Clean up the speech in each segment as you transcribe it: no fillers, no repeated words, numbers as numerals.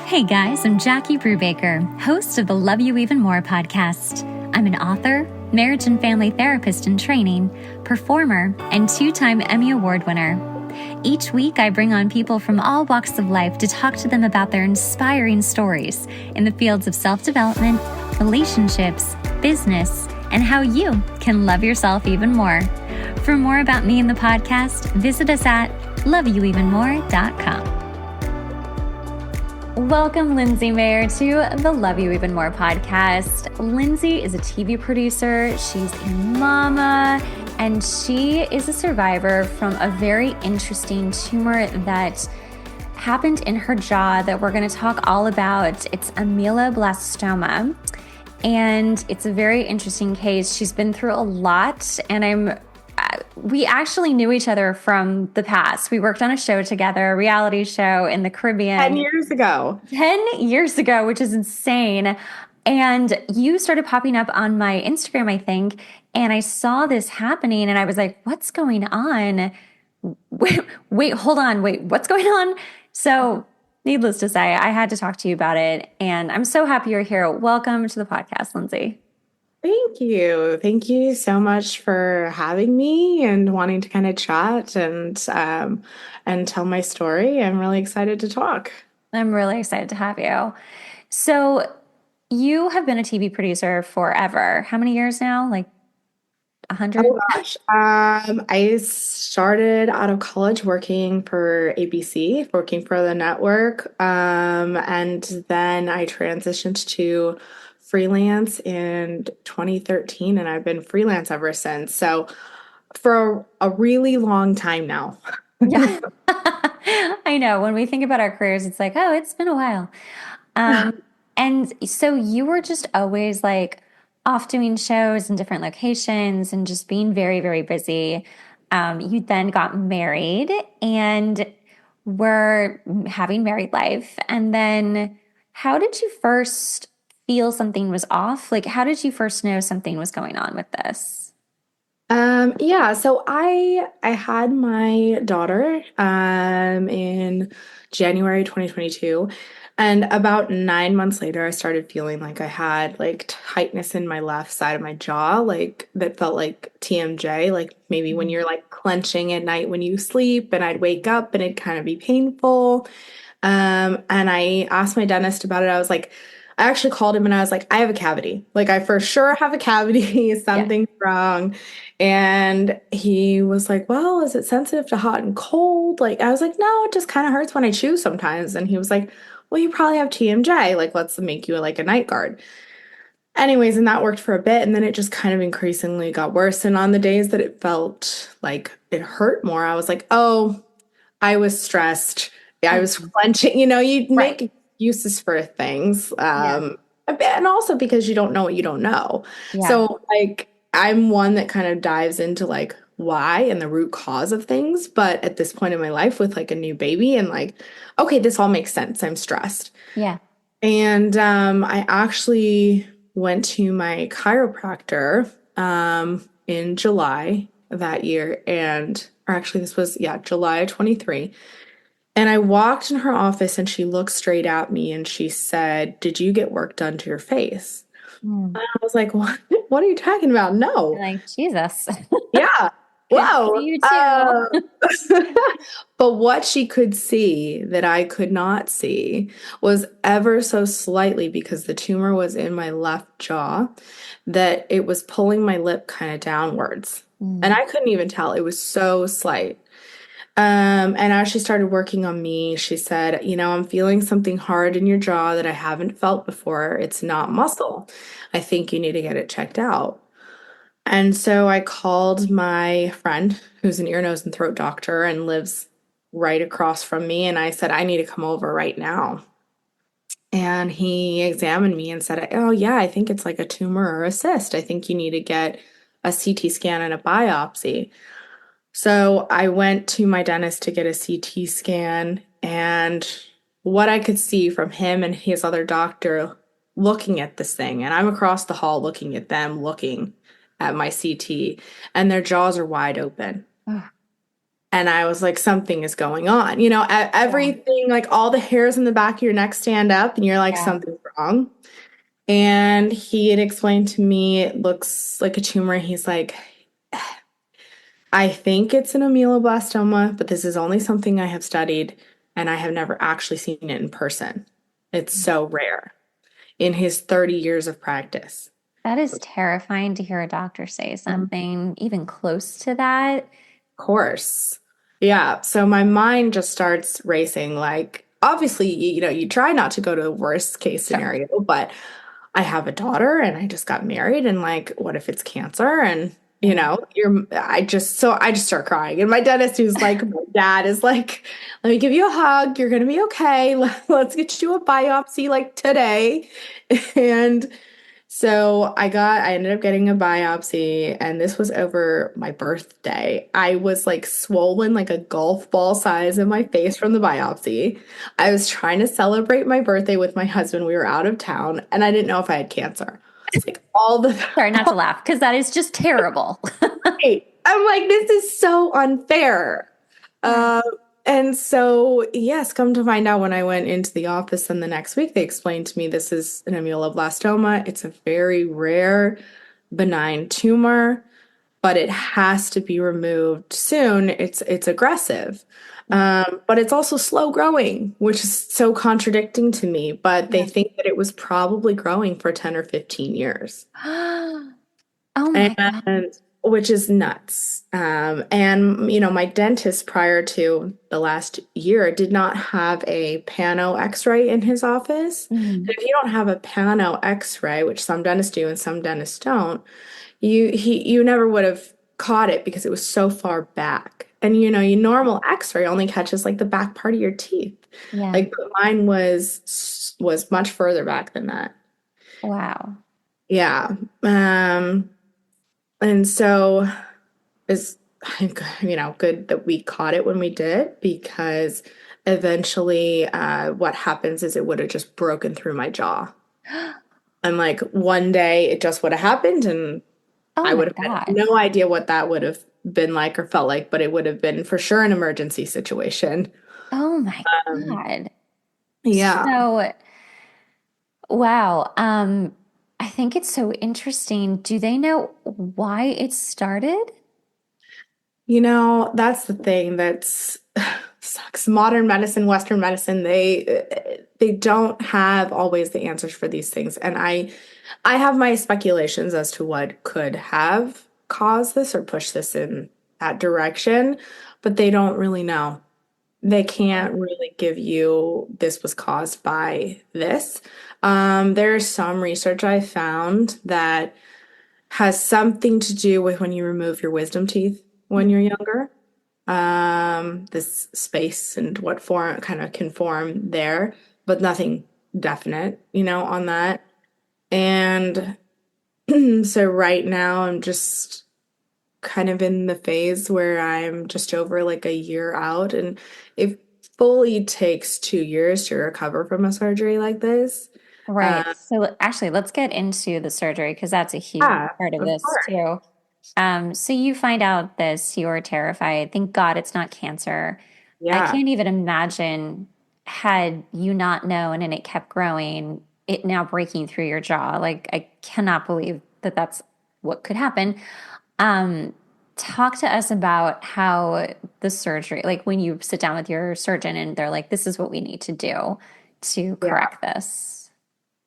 Hey guys, I'm Jackie Brubaker, host of the Love You Even More podcast. I'm an author, marriage and family therapist in training, performer, and 2-time Emmy Award winner. Each week, I bring on people from all walks of life to talk to them about their inspiring stories in the fields of self-development, relationships, business, and how you can love yourself even more. For more about me and the podcast, visit us at loveyouevenmore.com. Welcome, Lindsay Mayer, to the Love You Even More podcast. Lindsay is a TV producer, she's a mama, and she is a survivor from a very interesting tumor that happened in her jaw that we're going to talk all about. It's Ameloblastoma, and it's a very interesting case. She's been through a lot, and we actually knew each other from the past. We worked on a show together, a reality show in the Caribbean. 10 years ago. 10 years ago, which is insane. And you started popping up on my Instagram, I think, and I saw this happening and I was like, what's going on? Wait, hold on. Wait, what's going on? So needless to say, I had to talk to you about it. And I'm so happy you're here. Welcome to the podcast, Lindsay. Thank you. Thank you so much for having me and wanting to kind of chat and tell my story. I'm really excited to talk. I'm really excited to have you. So you have been a TV producer forever. How many years now? Like 100? Oh gosh. I started out of college working for ABC, working for the network. And then I transitioned to freelance in 2013, and I've been freelance ever since. So for a really long time now. Yeah. I know. When we think about our careers, it's like, oh, it's been a while. And so you were just always like off doing shows in different locations and just being very, very busy. You then got married and were having married life. And then how did you first feel something was off? Like, how did you first know something was going on with this? So I had my daughter in January 2022, and about 9 months later, I started feeling like I had like tightness in my left side of my jaw, like that felt like TMJ, like maybe when you're like clenching at night when you sleep, and I'd wake up and it'd kind of be painful. And I asked my dentist about it. I actually called him and I was like, I have a cavity. Like, I for sure have a cavity. Something's wrong. And he was like, well, is it sensitive to hot and cold? Like, I was like, no, it just kind of hurts when I chew sometimes. And he was like, well, you probably have TMJ. Like, let's make you like a night guard. Anyways, and that worked for a bit. And then it just kind of increasingly got worse. And on the days that it felt like it hurt more, I was like, oh, I was stressed. I was clenching. You make excuses for things. And also because you don't know what you don't know. Yeah. So like I'm one that kind of dives into like why and the root cause of things. But at this point in my life with like a new baby and like, okay, this all makes sense. I'm stressed. Yeah. And I actually went to my chiropractor in July of that year. Or actually this was, July 23. And I walked in her office and she looked straight at me and she said, did you get work done to your face? And I was like, what are you talking about? No. You're like, Jesus. Yeah. Wow. You too. But what she could see that I could not see was ever so slightly, because the tumor was in my left jaw, that it was pulling my lip kind of downwards. And I couldn't even tell. It was so slight. And as she started working on me, she said, I'm feeling something hard in your jaw that I haven't felt before. It's not muscle. I think you need to get it checked out. And so I called my friend who's an ear, nose, and throat doctor and lives right across from me. And I said, I need to come over right now. And he examined me and said, oh, yeah, I think it's like a tumor or a cyst. I think you need to get a CT scan and a biopsy. So I went to my dentist to get a CT scan, and what I could see from him and his other doctor looking at this thing, and I'm across the hall looking at them, looking at my CT, and their jaws are wide open. And I was like, something is going on. You know, Yeah. everything, like all the hairs in the back of your neck stand up, and you're like, Yeah. something's wrong. And he had explained to me it looks like a tumor. He's like, I think it's an ameloblastoma, but this is only something I have studied, and I have never actually seen it in person. It's so rare in his 30 years of practice. That is terrifying to hear a doctor say Of something even close to that. course. Yeah. So my mind just starts racing. Like, obviously, you know, you try not to go to the worst case Sure. scenario, but I have a daughter and I just got married, and like, what if it's cancer? And you Yeah. know, I just start crying. And my dentist, who's like my dad, is like, let me give you a hug. You're gonna be okay. Let's get you a biopsy like today. And so I ended up getting a biopsy, and this was over my birthday. I was like swollen like a golf ball size in my face from the biopsy. I was trying to celebrate my birthday with my husband. We were out of town, and I didn't know if I had cancer. It's like all the Sorry, not to laugh, because that is just terrible. I'm like, this is so unfair. Right. Uh, and so, yes, come to find out when I went into the office and the next week, they explained to me this is an ameloblastoma. It's a very rare benign tumor, but it has to be removed soon. It's aggressive. But it's also slow growing, which is so contradicting to me. But they Yeah. think that it was probably growing for 10 or 15 years. Oh my God. And which is nuts. And you know, my dentist prior to the last year did not have a pano x-ray in his office. Mhm. And if you don't have a pano x-ray, which some dentists do and some dentists don't, you never would have caught it because it was so far back. And you know, your normal x-ray only catches like the back part of your teeth. Yeah. Like but mine was much further back than that. Wow. Yeah. And so it's you know good that we caught it when we did because eventually what happens is it would have just broken through my jaw. And like one day it just would have happened and Oh I my would have had God. no idea what that would have been like or felt like, but it would have been for sure an emergency situation. Oh my Um, God. yeah. So, wow. I think it's so interesting. Do they know why it started? You know, that's the thing that's sucks. Modern medicine, Western medicine, they don't have always the answers for these things. And I have my speculations as to what could have caused this or pushed this in that direction, but they don't really know. They can't really give you this was caused by this. There's some research I found that has something to do with when you remove your wisdom teeth when you're younger. This space and what form kind of can form there, but nothing definite, you know, on that. And so right now I'm just kind of in the phase where I'm just over like a year out, and it fully takes 2 years to recover from a surgery like this. Right. Uh, So actually, let's get into the surgery because that's a huge yeah, part of of this course. too. So you find out this, you're terrified. Thank God it's not cancer. I Yeah. can't even imagine had you not known and it kept growing, it now breaking through your jaw. Like I cannot believe that that's what could happen. Um, Talk to us about how the surgery, like when you sit down with your surgeon and they're like, this is what we need to do to Yeah. correct this.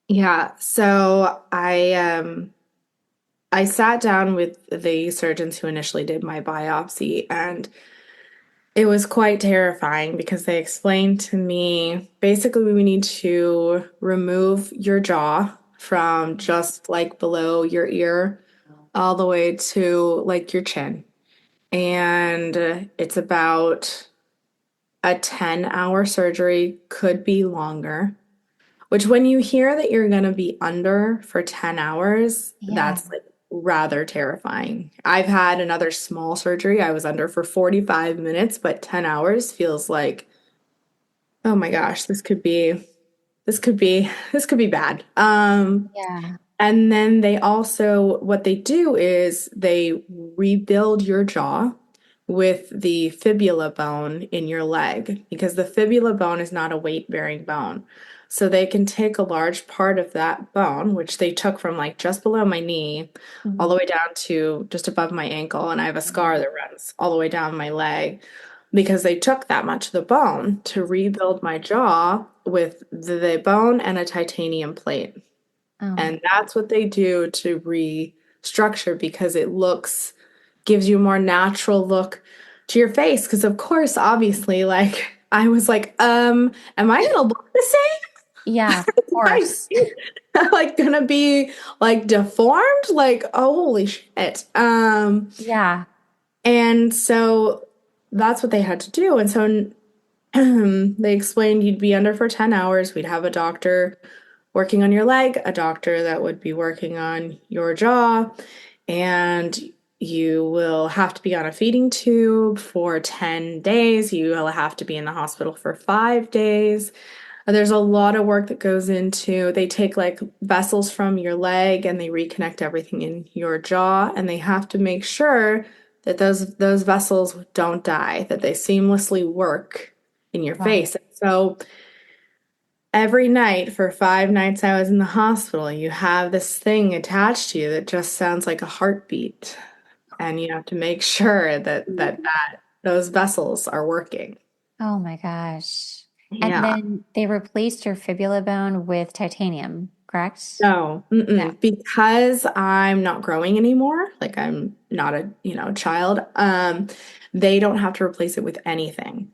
Yeah. So I sat down with the surgeons who initially did my biopsy, and it was quite terrifying because they explained to me basically we need to remove your jaw from just like below your ear all the way to like your chin. And it's about a 10-hour surgery, could be longer. Which, when you hear that you're going to be under for 10 hours, Yeah. that's like rather terrifying. I've had another small surgery. I was under for 45 minutes, but 10 hours feels like, oh my gosh, this could be bad. Yeah. And then they also, what they do is they rebuild your jaw with the fibula bone in your leg because the fibula bone is not a weight-bearing bone. So they can take a large part of that bone, which they took from like just below my knee all the Mhm. way down to just above my ankle, and I have a scar that runs all the way down my leg because they took that much of the bone to rebuild my jaw with the bone and a titanium plate. Oh my, And that's what they do to restructure because gives you a more natural look to your face. Because of course, obviously, like I was like, am I gonna look the yeah, of same? Am course. I like gonna be like deformed? Like, oh, holy shit. Yeah. And so that's what they had to do. And so they explained you'd be under for 10 hours. We'd have a doctor working on your leg, a doctor that would be working on your jaw, and you will have to be on a feeding tube for 10 days. You will have to be in the hospital for 5 days. There's a lot of work that goes into, they take like vessels from your leg and they reconnect everything in your jaw, and they have to make sure that those vessels don't die, that they seamlessly work in your Wow. face. So every night for 5 nights I was in the hospital, you have this thing attached to you that just sounds like a heartbeat, and you have to make sure that those vessels are working. Oh my gosh. And Yeah. then they replaced your fibula bone with titanium, correct? No, No. because I'm not growing anymore, like I'm not a, child, they don't have to replace it with anything.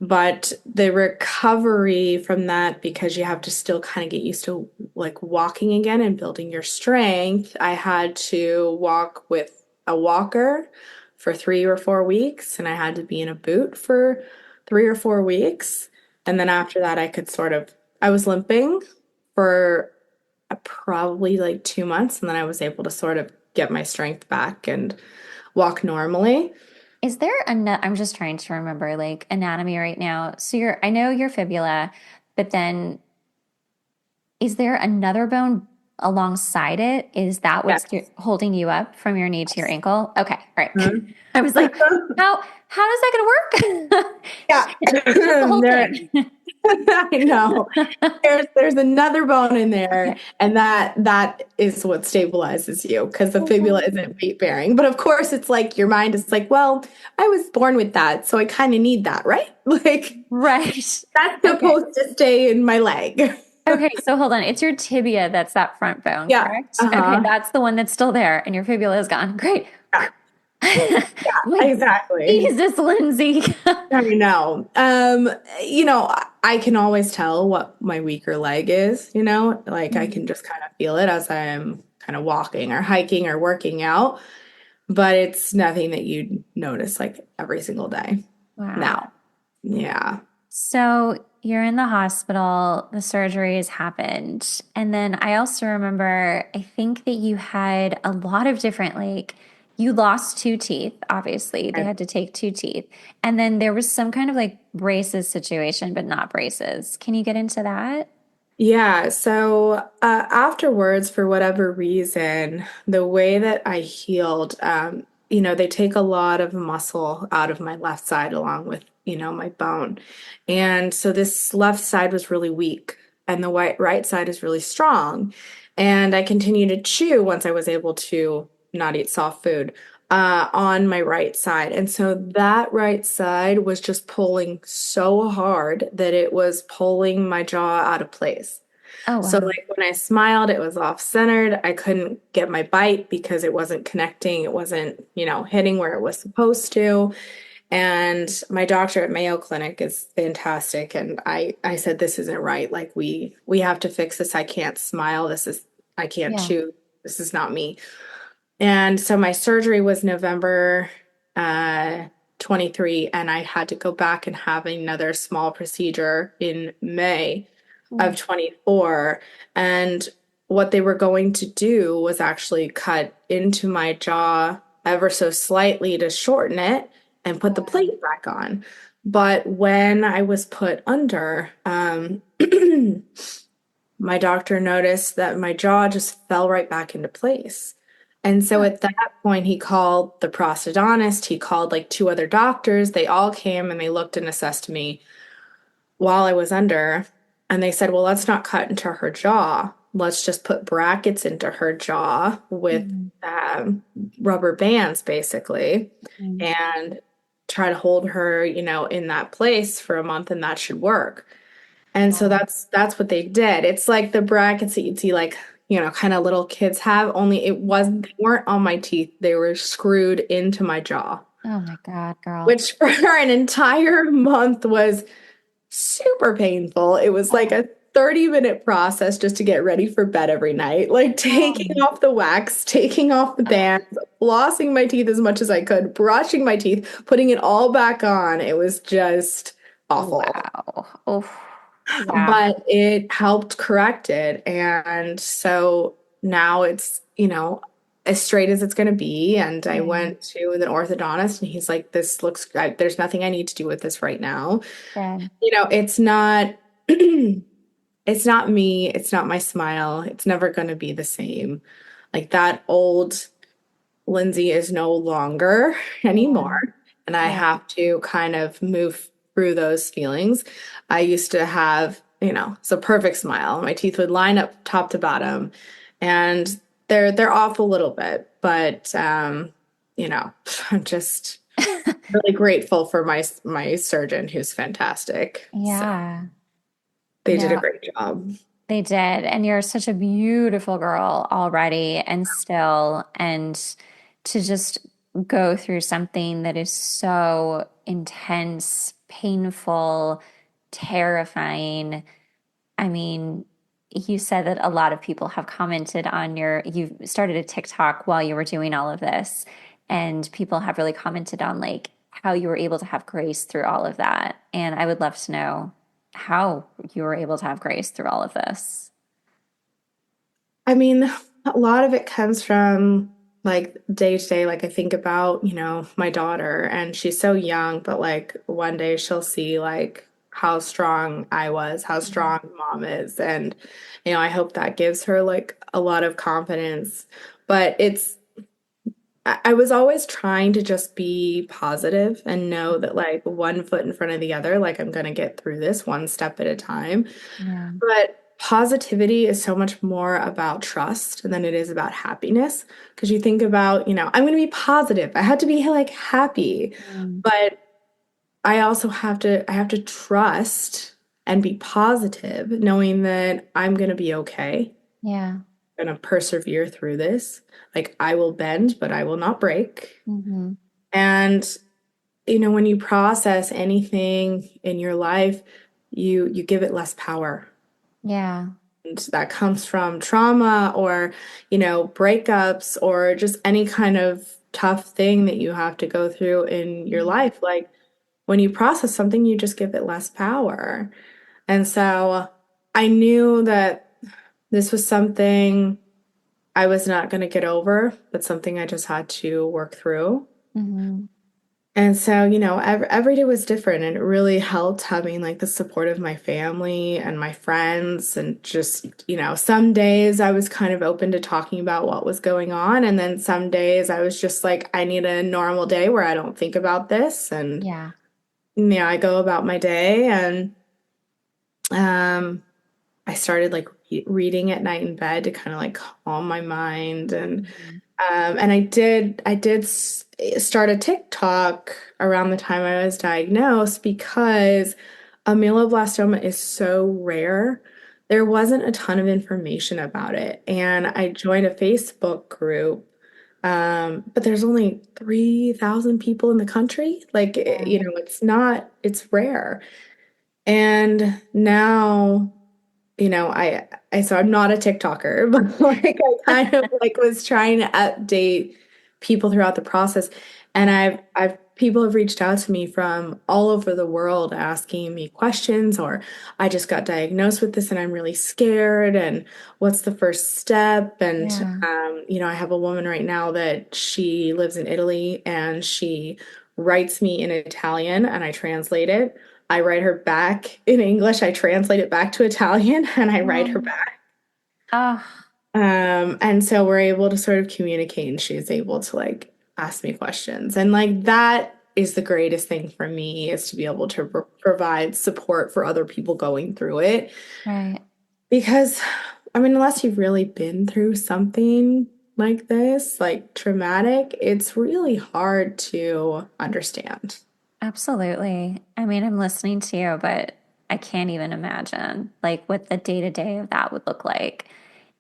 But the recovery from that, because you have to still kind of get used to like walking again and building your strength, I had to walk with a walker for 3 or 4 weeks, and I had to be in a boot for 3 or 4 weeks. And then after that, I was limping for probably like 2 months, and then I was able to sort of get my strength back and walk normally. Is there I'm just trying to remember like anatomy right now. So I know your fibula, but then is there another bone alongside it? Is that what's Yes. holding you up from your knee to your ankle? Okay, all right. Mhm. I was like, how is that going to work? Yeah. Ship the whole There, thing. I know. There's another bone in there, Okay. and that is what stabilizes you because the fibula Oh, isn't weight bearing. But of course, it's like your mind is like, well, I was born with that, so I kind of need that, right? Like right. that's Okay. supposed to stay in my leg. Okay, so hold on. It's your tibia that's that front bone, Yeah. correct? Okay, Uh-huh. that's the one that's still there, and your fibula is gone. Great. Yeah. Like, Exactly. Jesus, Lindsay. I know. I can always tell what my weaker leg is, like I can just kind of feel it as I'm kind of walking or hiking or working out, but it's nothing that you notice like every single day Wow. now. Yeah. So you're in the hospital, the surgery has happened. And then I also remember, I think that you had a lot of different, like, you lost two teeth, obviously. They had to take two teeth. And then there was some kind of like braces situation, but not braces. Can you get into that? Yeah, so afterwards, for whatever reason, the way that I healed, they take a lot of muscle out of my left side along with, my bone. And so this left side was really weak, and the right side is really strong. And I continued to chew once I was able to not eat soft food on my right side. And so that right side was just pulling so hard that it was pulling my jaw out of place. Oh, So wow. like when I smiled, it was off centered. I couldn't get my bite because it wasn't connecting. It wasn't, hitting where it was supposed to. And my doctor at Mayo Clinic is fantastic. And I said, this isn't right. Like we have to fix this. I can't smile. I can't Yeah. chew. This is not me. And so my surgery was November uh 23, and I had to go back and have another small procedure in May Mm. of 24. And what they were going to do was actually cut into my jaw ever so slightly to shorten it and put the Wow. plate back on. But when I was put under, my doctor noticed that my jaw just fell right back into place. And so at that point, he called the prosthodontist, he called like two other doctors. They all came and they looked and assessed me while I was under. And they said, well, let's not cut into her jaw. Let's just put brackets into her jaw with Mhm. rubber bands, basically, Mhm. and try to hold her, in that place for a month, and that should work. And so Wow. that's what they did. It's like the brackets that you'd see like, kind of little kids have, only they weren't on my teeth. They were screwed into my jaw, Oh my God, girl. which for an entire month was super painful. It was like Oh, a 30-minute process just to get ready for bed every night, like taking oh, off the wax, taking off the bands, flossing my teeth as much as I could, brushing my teeth, putting it all back on. It was just awful. wow. Oh, yeah. But it helped correct it. And so now it's, as straight as it's going to be. And I Yeah. went to an orthodontist and he's like, there's nothing I need to do with this right now. Good. It's not, it's not me. It's not my smile. It's never going to be the same. Like that old Lindsay is no longer Yeah. anymore. And I Yeah. have to kind of move through those feelings. I used to have, it's a perfect smile. My teeth would line up top to bottom, and they're off a little bit, but you know, I'm just really grateful for my surgeon who's fantastic. So Yeah. they did a No, great job. they did. And you're such a beautiful girl already and still, and to just go through something that is so intense, painful, terrifying. I mean, you said that a lot of people have commented on you started a TikTok while you were doing all of this, and people have really commented on like how you were able to have grace through all of that. And I would love to know how you were able to have grace through all of this. I mean, a lot of it comes from like day to day. Like I think about, my daughter, and she's so young, but like one day she'll see like how strong I was, how strong mom is. And, I hope that gives her like a lot of confidence. But I was always trying to just be positive and know that like one foot in front of the other, like I'm gonna get through this one step at a time. Yeah. But positivity is so much more about trust than it is about happiness. Because you think about, I'm going to be positive. I have to be like happy, Mm. but I have to trust and be positive, knowing that I'm going to be okay. Yeah. I'm going to persevere through this. Like I will bend, but I will not break. Hmm. And, when you process anything in your life, you give it less power. Yeah. That comes from trauma or, breakups or just any kind of tough thing that you have to go through in your life. Like when you process something, you just give it less power. And so I knew that this was something I was not going to get over, but something I just had to work through. Hmm. And so, every day was different, and it really helped having like the support of my family and my friends. And just, some days I was kind of open to talking about what was going on. And then some days I was just like, I need a normal day where I don't think about this. And, Yeah. I go about my day. And um, I started like reading at night in bed to kind of like calm my mind. Mhm. And I did start a TikTok around the time I was diagnosed because ameloblastoma is so rare. There wasn't a ton of information about it. And I joined a Facebook group, but there's only 3,000 people in the country. Like, Yeah. it's rare. And now so I'm not a TikToker, but like I kind of like was trying to update people throughout the process. And Yeah. I've people have reached out to me from all over the world asking me questions, or I just got diagnosed with this and I'm really scared, and what's the first step? And Yeah. I have a woman right now that she lives in Italy, and she writes me in Italian and I translate it. I write her back in English. I translate it back to Italian and I write her Um, back. oh. And so we're able to sort of communicate and she's able to like ask me questions. And like that is the greatest thing for me is to be able to provide support for other people going through it. Right. Because I mean, unless you've really been through something like this, like traumatic, it's really hard to understand. Absolutely. I mean, I'm listening to you, but I can't even imagine like what the day to day of that would look like.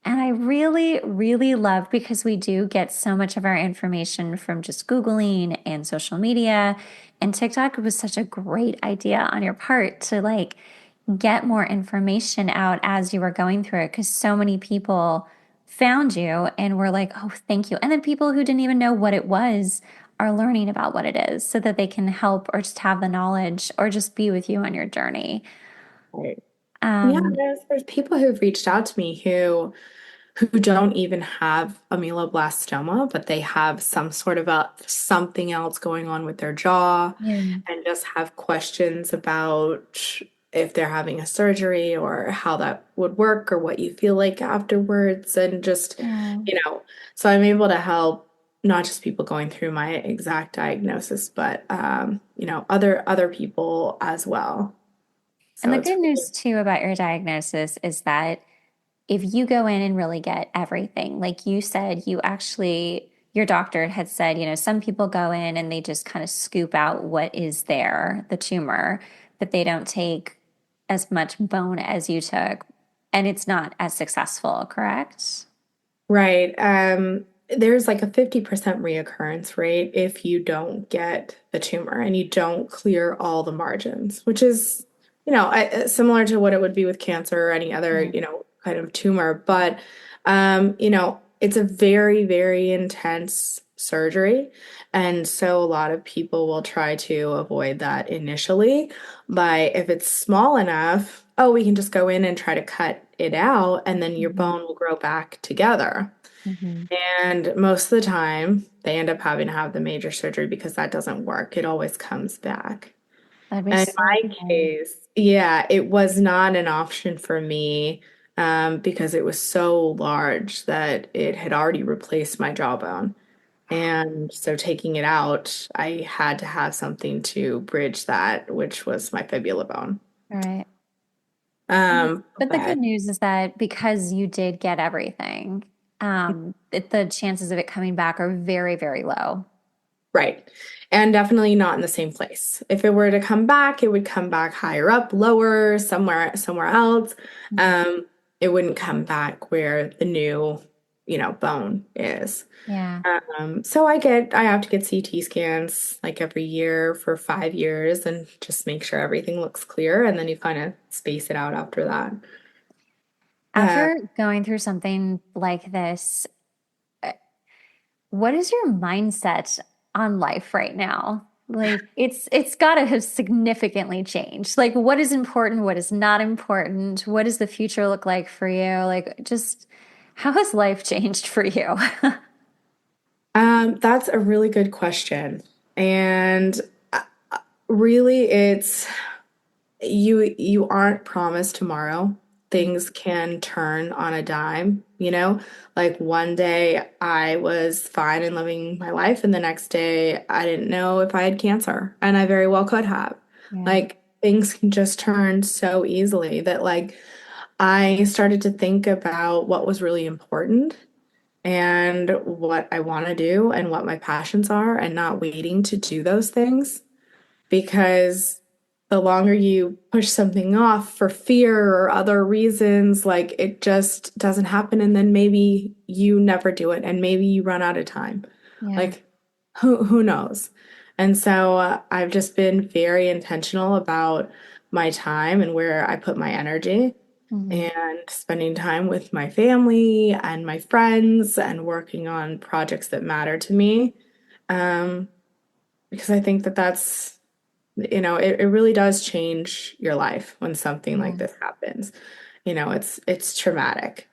And I really, really love because we do get so much of our information from just Googling and social media. And TikTok was such a great idea on your part to like get more information out as you were going through it because so many people found you and were like, oh, thank you. And then people who didn't even know what it was are learning about what it is so that they can help or just have the knowledge or just be with you on your journey. Right. Yeah, Um, there's people who've reached out to me who don't even have ameloblastoma, but they have some sort of a something else going on with their jaw yeah. and just have questions about if they're having a surgery or how that would work or what you feel like afterwards and just, Oh. so I'm able to help not just people going through my exact diagnosis, but other people as well. And So the it's good news too about your diagnosis is that if you go in and really get everything, like you said, you actually, your doctor had said, some people go in and they just kind of scoop out what is there, the tumor, but they don't take as much bone as you took. And it's not as successful, correct? right. There's like a 50% reoccurrence rate if you don't get the tumor and you don't clear all the margins, which is, similar to what it would be with cancer or any other, Yeah. kind of tumor. But, it's a very, very intense surgery. And so a lot of people will try to avoid that initially by if it's small enough, oh, we can just go in and try to cut it out and then your Mhm. bone will grow back together. Mhm. And most of the time, they end up having to have the major surgery because that doesn't work. It always comes back. That'd be And in so my cool. case, yeah, it was not an option for me because it was so large that it had already replaced my jawbone. And so taking it out, I had to have something to bridge that, which was my fibula bone. All right. But the good But news is that because you did get everything, the chances of it coming back are very, very low. right. And definitely not in the same place. If it were to come back, it would come back higher up, lower, somewhere else. Mhm. Um, it wouldn't come back where the new, bone is. Yeah. So I have to get CT scans like every year for 5 years and just make sure everything looks clear, and then you kind of space it out after that. Uh, After going through something like this, uh, what is your mindset on life right now? Like it's got to have significantly changed. Like what is important, what is not important? What does the future look like for you? Like just how has life changed for you? that's a really good question, and really, it's you aren't promised tomorrow. Things can turn on a dime, Like one day I was fine and living my life, and the next day I didn't know if I had cancer, and I very well could have. Yeah. Like things can just turn so easily that like I started to think about what was really important and what I want to do and what my passions are and not waiting to do those things because the longer you push something off for fear or other reasons, like it just doesn't happen. And then maybe you never do it and maybe you run out of time. Yeah. Like, who knows? And so I've just been very intentional about my time and where I put my energy Mhm. and spending time with my family and my friends and working on projects that matter to me. Um, because I think that that's it really does change your life when something like Yeah. this happens. It's traumatic.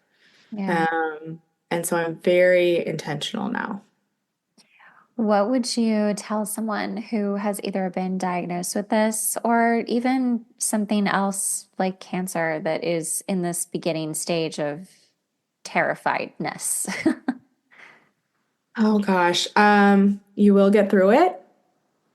Yeah. Um, and so I'm very intentional now. What would you tell someone who has either been diagnosed with this or even something else like cancer that is in this beginning stage of terrifiedness? Oh gosh. You will get through it.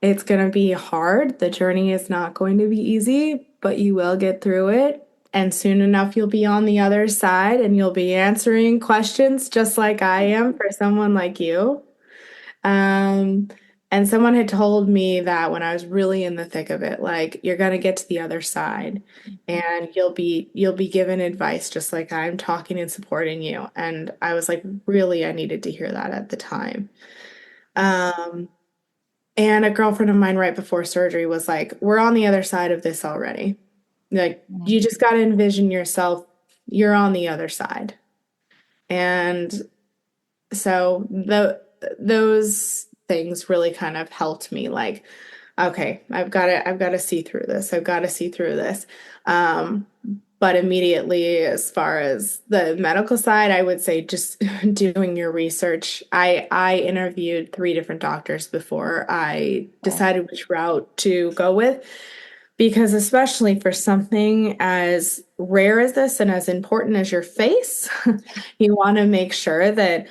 It's going to be hard. The journey is not going to be easy, but you will get through it. And soon enough, you'll be on the other side and you'll be answering questions just like I am for someone like you. Um, and someone had told me that when I was really in the thick of it, like you're gonna get to the other side and you'll be given advice just like I'm talking and supporting you. And I was like, really, I needed to hear that at the time. Um, and a girlfriend of mine right before surgery was like, we're on the other side of this already. Like, Yeah. you just got to envision yourself, you're on the other side. And so those things really kind of helped me like, okay, I've got to see through this. I've got to see through this. Um, but immediately, as far as the medical side, I would say just doing your research. I interviewed three different doctors before I decided which route to go with, because especially for something as rare as this and as important as your face, you want to make sure that,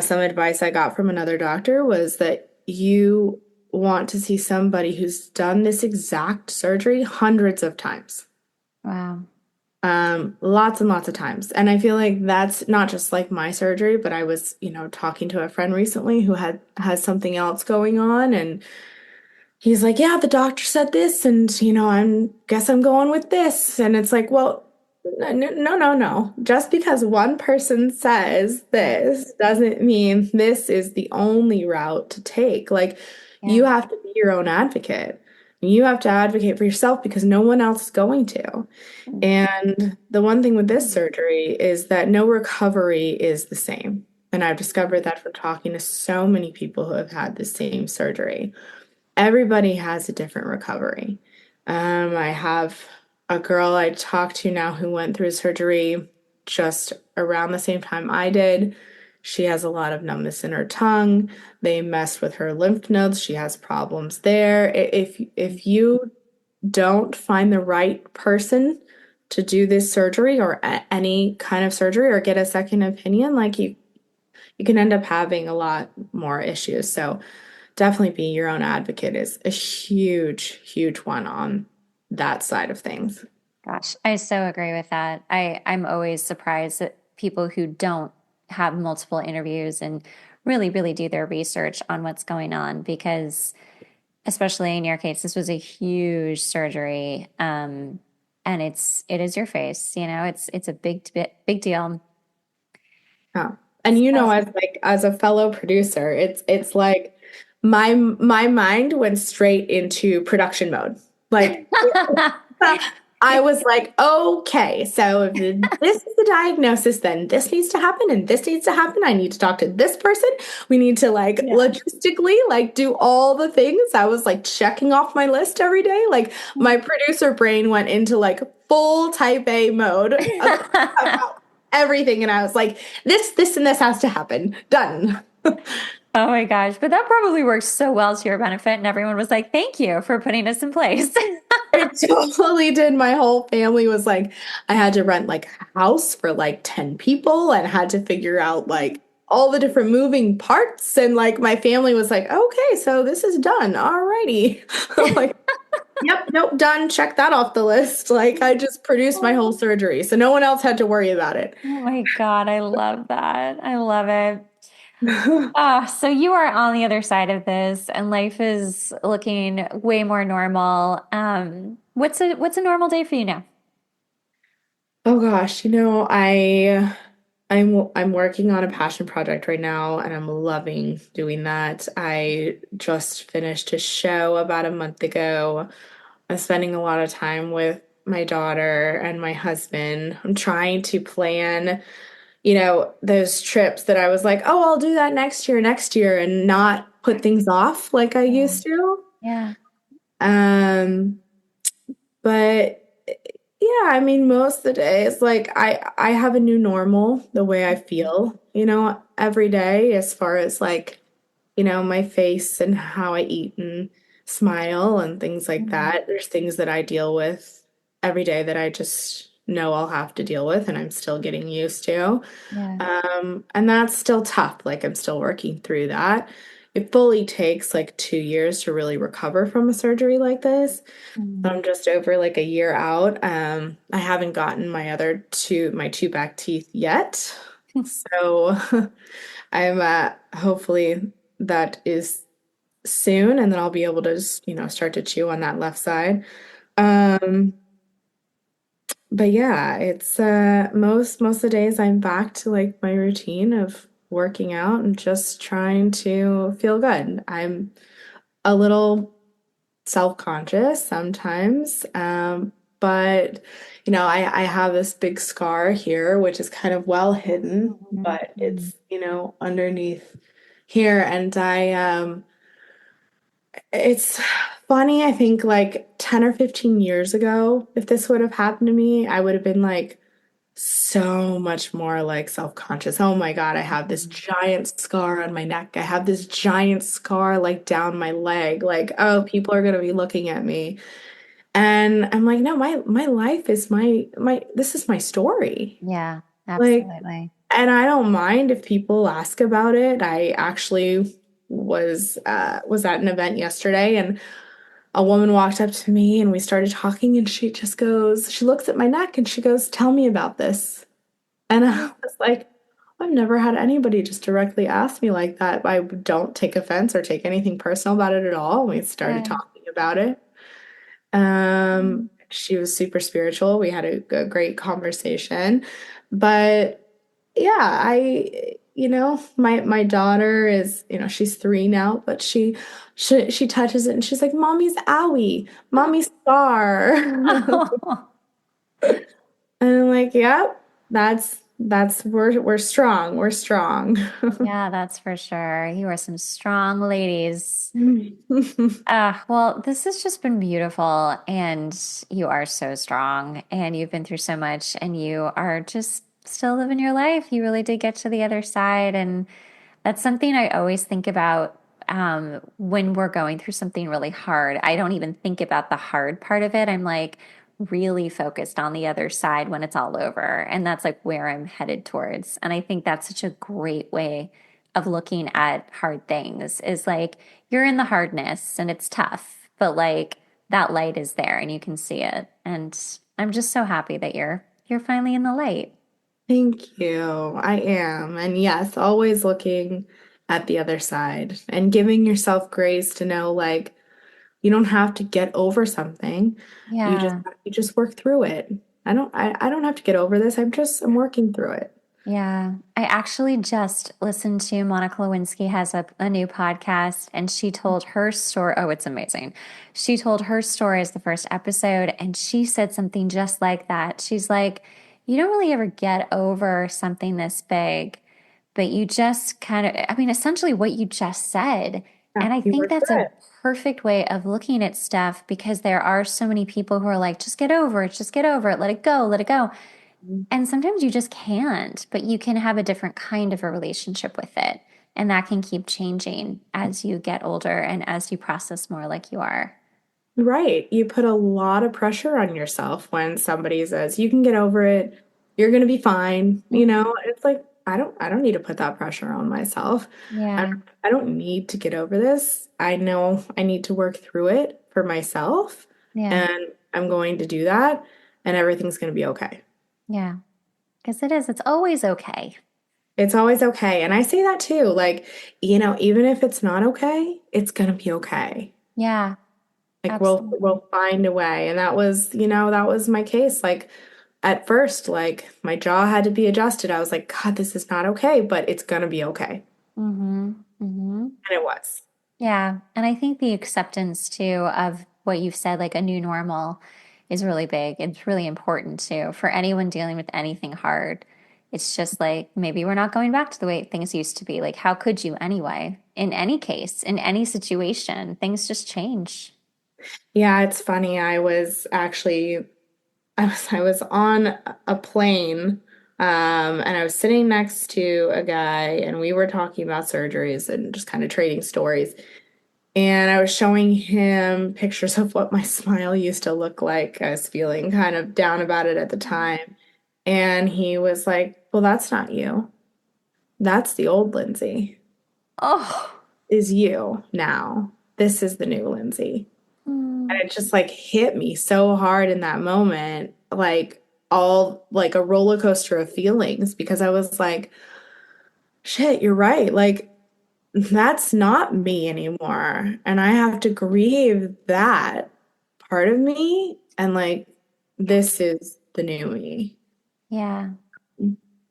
some advice I got from another doctor was that you want to see somebody who's done this exact surgery hundreds of times. Wow. Lots and lots of times. And I feel like that's not just like my surgery, but I was, talking to a friend recently who has something else going on, and he's like, yeah, the doctor said this, and I'm going with this. And it's like, well, no, no, no, no. Just because one person says this doesn't mean this is the only route to take. Like, you Yeah. have to be your own advocate. You have to advocate for yourself because no one else is going to. And the one thing with this surgery is that no recovery is the same. And I've discovered that from talking to so many people who have had the same surgery. Everybody has a different recovery. I have a girl I talked to now who went through surgery just around the same time I did. She has a lot of numbness in her tongue. They messed with her lymph nodes. She has problems there. If you don't find the right person to do this surgery or any kind of surgery or get a second opinion, like you can end up having a lot more issues. So definitely be your own advocate is a huge, huge one on that side of things. Gosh, I so agree with that. I'm always surprised that people who don't have multiple interviews and really, really do their research on what's going on, because especially in your case, this was a huge surgery. And it is your face, it's a big deal. Yeah. And So as a fellow producer, it's like my mind went straight into production mode. Like I was like, okay, so if this is the diagnosis, then this needs to happen and this needs to happen. I need to talk to this person. We need to like logistically like do all the things. I was like checking off my list every day. Like my producer brain went into like full type A mode about everything. And I was like, this, and this has to happen. Done. Oh my gosh, but that probably worked so well to your benefit, and everyone was like, "Thank you for putting this in place." It totally did. My whole family was like, I had to rent like a house for like 10 people and had to figure out like all the different moving parts. And like my family was like, okay, so this is done. Alrighty. I'm like, yep, nope, done. Check that off the list. Like I just produced my whole surgery. So no one else had to worry about it. Oh my God, I love that. I love it. So you are on the other side of this, and life is looking way more normal. What's a normal day for you now? Oh gosh, I'm working on a passion project right now and I'm loving doing that. I just finished a show about a month ago. I'm spending a lot of time with my daughter and my husband. I'm trying to plan, those trips that I was like, "Oh, I'll do that next year," and not put things off like I Yeah. used to. Yeah. Um, but yeah, I mean, most of the days, like I have a new normal, the way I feel, every day as far as like, my face and how I eat and smile and things like Mhm. that. There's things that I deal with every day that I just know I'll have to deal with and I'm still getting used to. Yeah. And that's still tough. Like I'm still working through that. It fully takes like 2 years to really recover from a surgery like this. So Mm. I'm just over like a year out. I haven't gotten my two back teeth yet. So I'm hopefully that is soon, and then I'll be able to just, start to chew on that left side. Um, but yeah, it's most of the days I'm back to like my routine of working out and just trying to feel good. I'm a little self-conscious sometimes. But I have this big scar here, which is kind of well hidden, but Mhm. it's, underneath here. And it's funny, I think like 10 or 15 years ago, if this would have happened to me, I would have been like so much more like self-conscious. Oh my God, I have this Mhm. giant scar on my neck. I have this giant scar like down my leg. Like, oh, people are gonna be looking at me. And I'm like, no, my life is my this is my story. Yeah, Like, absolutely. and I don't mind if people ask about it. I actually was at an event yesterday and a woman walked up to me and we started talking and she looks at my neck and she goes, "Tell me about this." And I was like, I've never had anybody just directly ask me like that. I don't take offense or take anything personal about it at all. We started Yeah. talking about it. She was super spiritual. We had a great conversation. But yeah, my daughter is, she's 3 now, but she touches it and she's like, "Mommy's owie, mommy's scar." And I'm like, "Yep, we're strong. We're strong." Yeah, that's for sure. You are some strong ladies. Well, this has just been beautiful, and you are so strong, and you've been through so much, and you are just still living your life. You really did get to the other side, and that's something I always think about when we're going through something really hard. I don't even think about the hard part of it. I'm like really focused on the other side when it's all over, and that's like where I'm headed towards. And I think that's such a great way of looking at hard things is like you're in the hardness and it's tough, but like that light is there and you can see it. And I'm just so happy that you're finally in the light. Thank you. I am. And yes, always looking at the other side and giving yourself grace to know like you don't have to get over something. You just Yeah. you just work through it. I don't have to get over this. I'm working through it. Yeah. I actually just listened to Monica Lewinsky has a new podcast and she told her story. Oh, it's amazing. She told her story as the first episode and she said something just like that. She's like, you don't really ever get over something this big, but you just kind of, I mean, essentially what you just said. Yeah, And I you think work that's through a it. perfect way of looking at stuff because there are so many people who are like, just get over it, just get over it, let it go, let it go. And sometimes you just can't, but you can have a different kind of a relationship with it. And that can keep changing as you get older and as you process more like you are. Right. You put a lot of pressure on yourself when somebody says you can get over it, you're gonna be fine. Mhm. It's like I don't need to put that pressure on myself. I Yeah. I don't need to get over this. I know I need to work through it for myself, Yeah. and I'm going to do that, and everything's gonna be okay. Yeah. Because it is, it's always okay. It's always okay. And I say that too. Like, even if it's not okay, it's gonna be okay. Yeah. Like Absolutely. we'll find a way. And that was my case. Like at first, like my jaw had to be adjusted. I was like, God, this is not okay, but it's gonna be okay. Mm-hmm. Mm-hmm. And it was. Yeah. And I think the acceptance too of what you've said, like a new normal, is really big. It's really important too for anyone dealing with anything hard. It's just like maybe we're not going back to the way things used to be. Like, how could you anyway? In any case, in any situation, things just change. Yeah, it's funny. I was on a plane, and I was sitting next to a guy and we were talking about surgeries and just kind of trading stories. And I was showing him pictures of what my smile used to look like. I was feeling kind of down about it at the time. And he was like, well, that's not you. That's the old Lindsay. Oh. Is you now. This is the new Lindsay. And Mm. it just like hit me so hard in that moment, like all like a roller coaster of feelings because I was like, shit, you're right. Like that's not me anymore. And I have to grieve that part of me. And like, this is the new me, Yeah.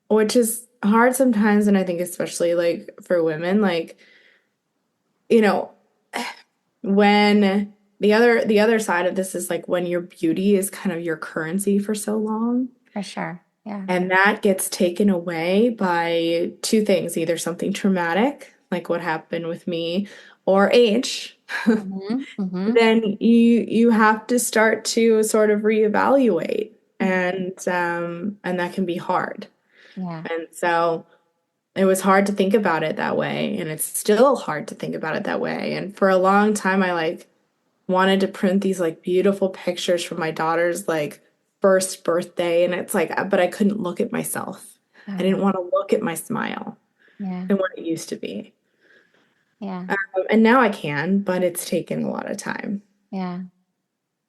which is hard sometimes. And I think, especially like for women, like, you know, when the other side of this is like when your beauty is kind of your currency for so long. For sure. Yeah. And that gets taken away by two things, either something traumatic, like what happened with me, or age. Mm-hmm. Mm-hmm. Then you have to start to sort of reevaluate, and that can be hard. Yeah. And so it was hard to think about it that way, and it's still hard to think about it that way. And for a long time, I like wanted to print these like beautiful pictures from my daughter's like first birthday, and it's like, but I couldn't look at myself. I Oh, didn't want to look at my smile yeah. and what it used to be. Yeah. And now I can, but it's taken a lot of time. Yeah.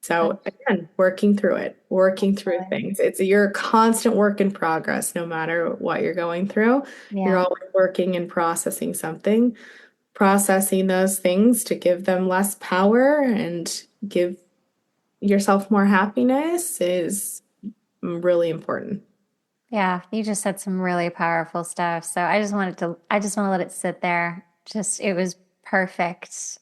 So again, working through it, working through Absolutely. things. It's your constant work in progress, no matter what you're going through. You're Yeah. always working and processing something, processing those things to give them less power and give yourself more happiness is really important. Yeah. You just said some really powerful stuff. So I just want to let it sit there. Just, it was perfect.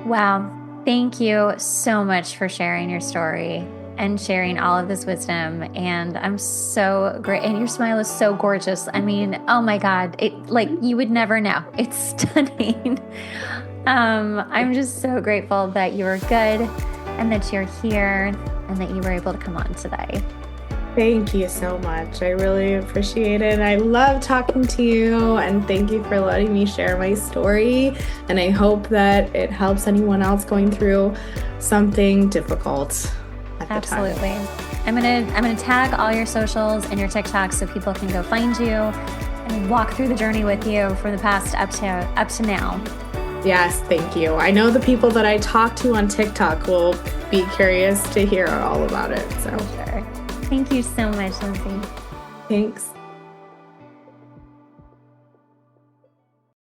Wow. Thank you so much for sharing your story and sharing all of this wisdom. And I'm so great. And your smile is so gorgeous. I mean, oh my God, it like you would never know. It's stunning. I'm just so grateful that you were good and that you're here and that you were able to come on today. Thank you so much. I really appreciate it. I love talking to you, and thank you for letting me share my story. And I hope that it helps anyone else going through something difficult at the time. Absolutely. I'm gonna tag all your socials and your TikToks so people can go find you and walk through the journey with you from the past up to now. Yes, thank you. I know the people that I talk to on TikTok will be curious to hear all about it. So Sure. Thank you so much, Lindsay. thanks.